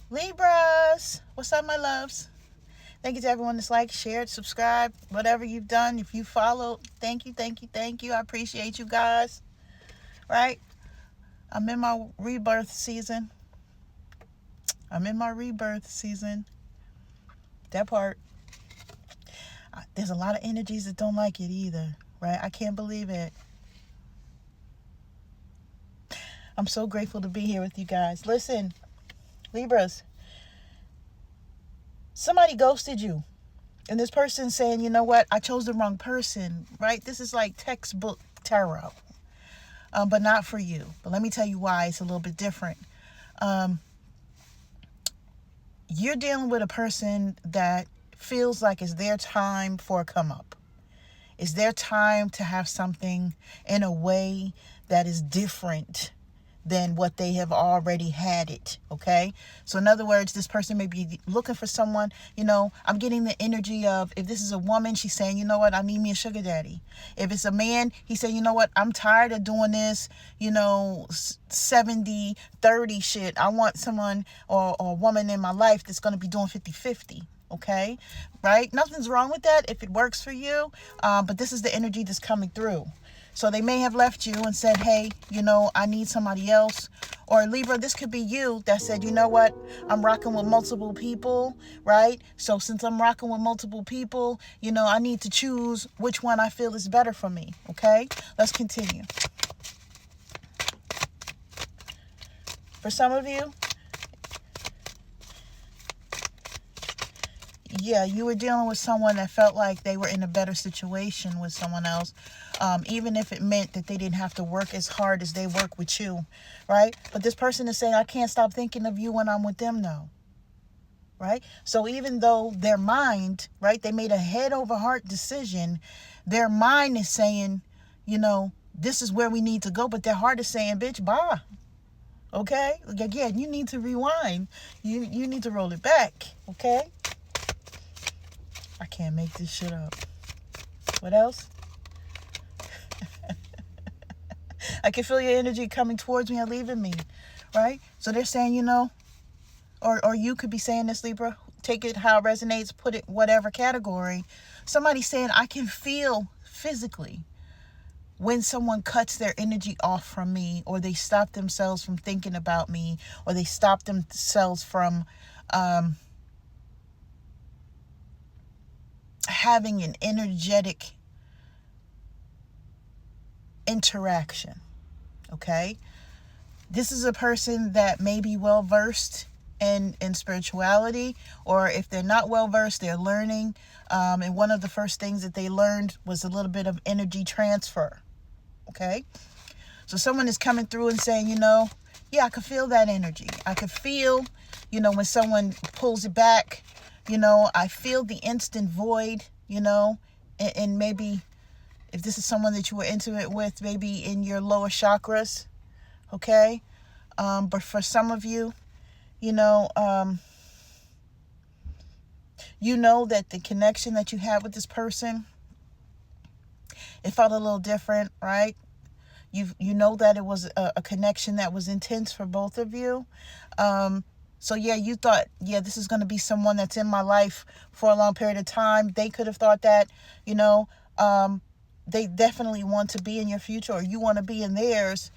Libras, what's up, my loves? Thank you to everyone that's liked, shared, subscribed, whatever you've done. If you followed, thank you, thank you, thank you. I appreciate you guys, right? I'm in my rebirth season. That part. There's a lot of energies that don't like it either, right? I can't believe it. I'm so grateful to be here with you guys. Listen, Libras, somebody ghosted you. And this person's saying, you know what? I chose the wrong person, right? This is like textbook tarot, but not for you. But let me tell you why it's a little bit different. You're dealing with a person that feels like it's their time for a come up. It's their time to have something in a way that is different than what they have already had it, okay? So in other words, this person may be looking for someone, I'm getting the energy of, if this is a woman, she's saying, you know what, I need me a sugar daddy. If it's a man, he's saying, you know what, I'm tired of doing this, 70-30 shit. I want someone or a woman in my life that's going to be doing 50-50. Okay, right? Nothing's wrong with that if it works for you, but this is the energy that's coming through. So they may have left you and said, hey, I need somebody else. Or Libra, this could be you that said, you know what, I'm rocking with multiple people, right? So since I'm rocking with multiple people, I need to choose which one I feel is better for me, okay? Let's continue. For some of you, yeah, you were dealing with someone that felt like they were in a better situation with someone else, even if it meant that they didn't have to work as hard as they work with you, right? But this person is saying, I can't stop thinking of you when I'm with them now, right? So even though their mind, right, they made a head over heart decision, their mind is saying, this is where we need to go, but their heart is saying, bitch, bye. Okay? Again, you need to rewind. You need to roll it back, okay? I can't make this shit up. What else? I can feel your energy coming towards me and leaving me, right? So they're saying, or you could be saying this, Libra. Take it how it resonates, put it whatever category. Somebody's saying, I can feel physically when someone cuts their energy off from me, or they stop themselves from thinking about me, or they stop themselves from having an energetic interaction, okay? This is a person that may be well versed in spirituality, or if they're not well versed, they're learning. And one of the first things that they learned was a little bit of energy transfer, okay? So someone is coming through and saying, yeah, I could feel that energy. I could feel, when someone pulls it back, I feel the instant void, and maybe if this is someone that you were intimate with, maybe in your lower chakras, okay? But for some of you, that the connection that you had with this person, it felt a little different, right? You know that it was a connection that was intense for both of you. So yeah, you thought, yeah, this is going to be someone that's in my life for a long period of time. They could have thought that, they definitely want to be in your future, or you want to be in theirs.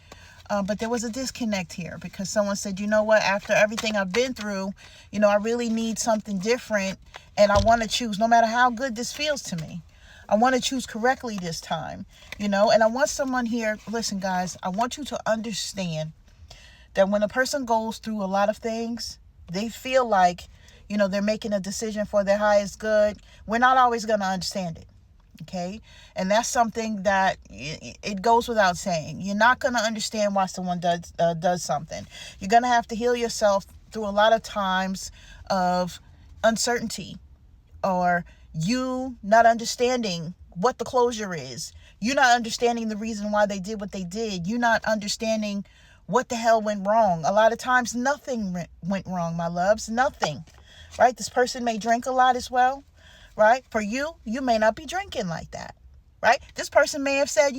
But there was a disconnect here because someone said, you know what, after everything I've been through, I really need something different. And I want to choose, no matter how good this feels to me, I want to choose correctly this time, and I want someone here, listen guys, I want you to understand that when a person goes through a lot of things, they feel like, they're making a decision for their highest good. We're not always going to understand it. Okay. And that's something that it goes without saying. You're not going to understand why someone does something. You're going to have to heal yourself through a lot of times of uncertainty, or you not understanding what the closure is. You not understanding the reason why they did what they did. You not understanding what the hell went wrong. A lot of times nothing went wrong, my loves. Nothing. Right? This person may drink a lot as well. Right? For you, you may not be drinking like that. right? This person may have said,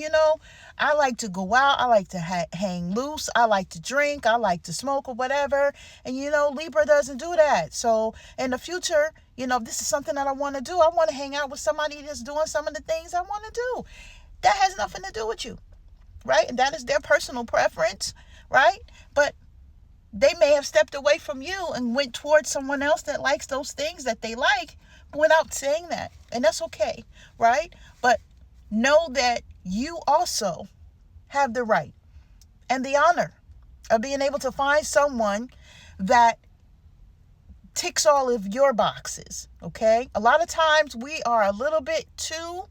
I like to go out. I like to hang loose. I like to drink. I like to smoke or whatever. And, Libra doesn't do that. So in the future, this is something that I want to do. I want to hang out with somebody that's doing some of the things I want to do. That has nothing to do with you, right? And that is their personal preference, right? But they may have stepped away from you and went towards someone else that likes those things that they like without saying that. And that's okay, right? But know that you also have the right and the honor of being able to find someone that ticks all of your boxes, okay? A lot of times we are a little bit too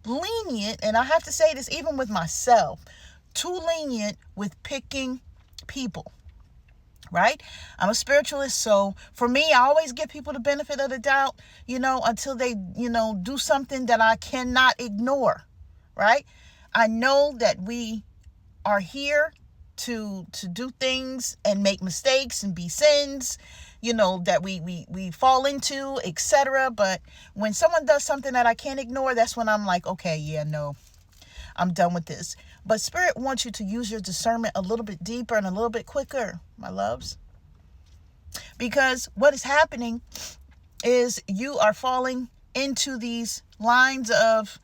lenient, and I have to say this even with myself, too lenient with picking people, right? I'm a spiritualist, so for me, I always give people the benefit of the doubt, until they, do something that I cannot ignore, right? I know that we are here to do things and make mistakes and be sins, that we fall into, etc. But when someone does something that I can't ignore, that's when I'm like, okay, yeah, no, I'm done with this. But Spirit wants you to use your discernment a little bit deeper and a little bit quicker, my loves. Because what is happening is you are falling into these lines of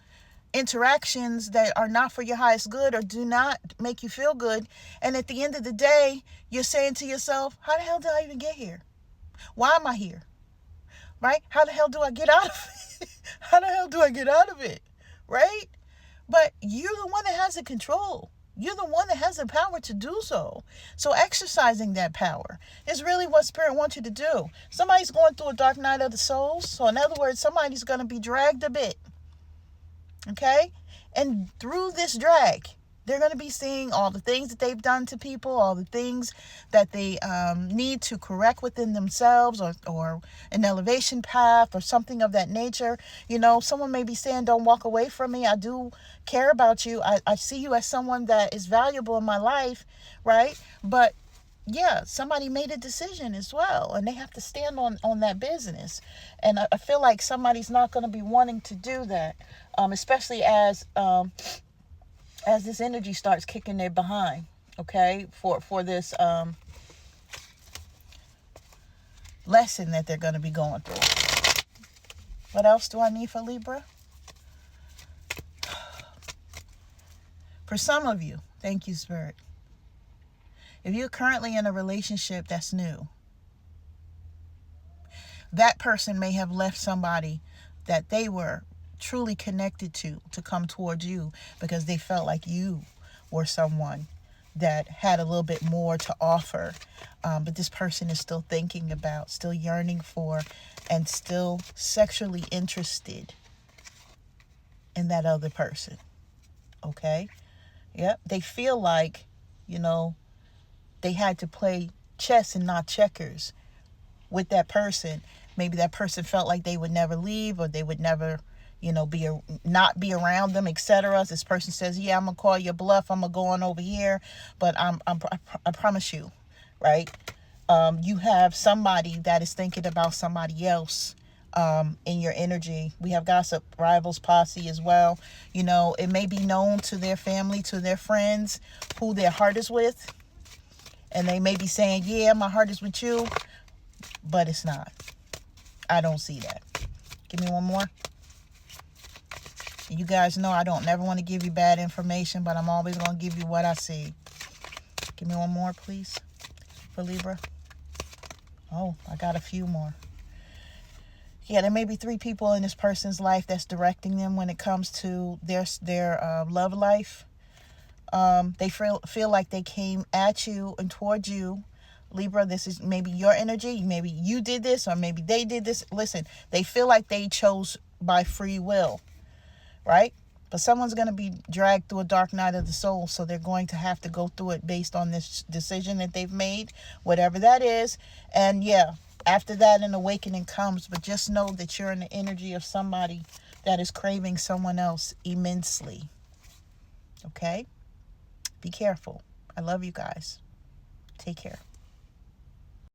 interactions that are not for your highest good or do not make you feel good. And at the end of the day, you're saying to yourself, how the hell did I even get here? Why am I here? Right? How the hell do I get out of it? How the hell do I get out of it? Right? But you're the one that has the control. You're the one that has the power to do so. So exercising that power is really what Spirit wants you to do. Somebody's going through a dark night of the soul. So in other words, somebody's going to be dragged a bit. Okay? And through this drag, they're going to be seeing all the things that they've done to people, all the things that they need to correct within themselves or an elevation path or something of that nature. Someone may be saying, don't walk away from me. I do care about you. I see you as someone that is valuable in my life, right? But yeah, somebody made a decision as well, and they have to stand on that business. And I feel like somebody's not going to be wanting to do that, especially as this energy starts kicking their behind, okay, for this lesson that they're going to be going through. What else do I need for Libra? For some of you, thank you, Spirit. If you're currently in a relationship that's new, that person may have left somebody that they were truly connected to come towards you because they felt like you were someone that had a little bit more to offer. But this person is still thinking about, still yearning for, and still sexually interested in that other person. Okay? Yep. They feel like, they had to play chess and not checkers with that person. Maybe that person felt like they would never leave or they would never, not be around them, etc. This person says, yeah, I'm going to call your bluff. I'm going to go on over here. But I promise you, right? You have somebody that is thinking about somebody else in your energy. We have gossip, rivals, posse as well. It may be known to their family, to their friends, who their heart is with. And they may be saying, yeah, my heart is with you, but it's not. I don't see that. Give me one more. You guys know I don't never want to give you bad information, but I'm always going to give you what I see. Give me one more, please, for Libra. Oh, I got a few more. Yeah, there may be 3 people in this person's life that's directing them when it comes to their love life. They feel like they came at you and towards you. Libra, this is maybe your energy. Maybe you did this or maybe they did this. Listen, they feel like they chose by free will, right? But someone's going to be dragged through a dark night of the soul, so they're going to have to go through it based on this decision that they've made, whatever that is. And yeah, after that, an awakening comes. But just know that you're in the energy of somebody that is craving someone else immensely. Okay? Be careful. I love you guys. Take care.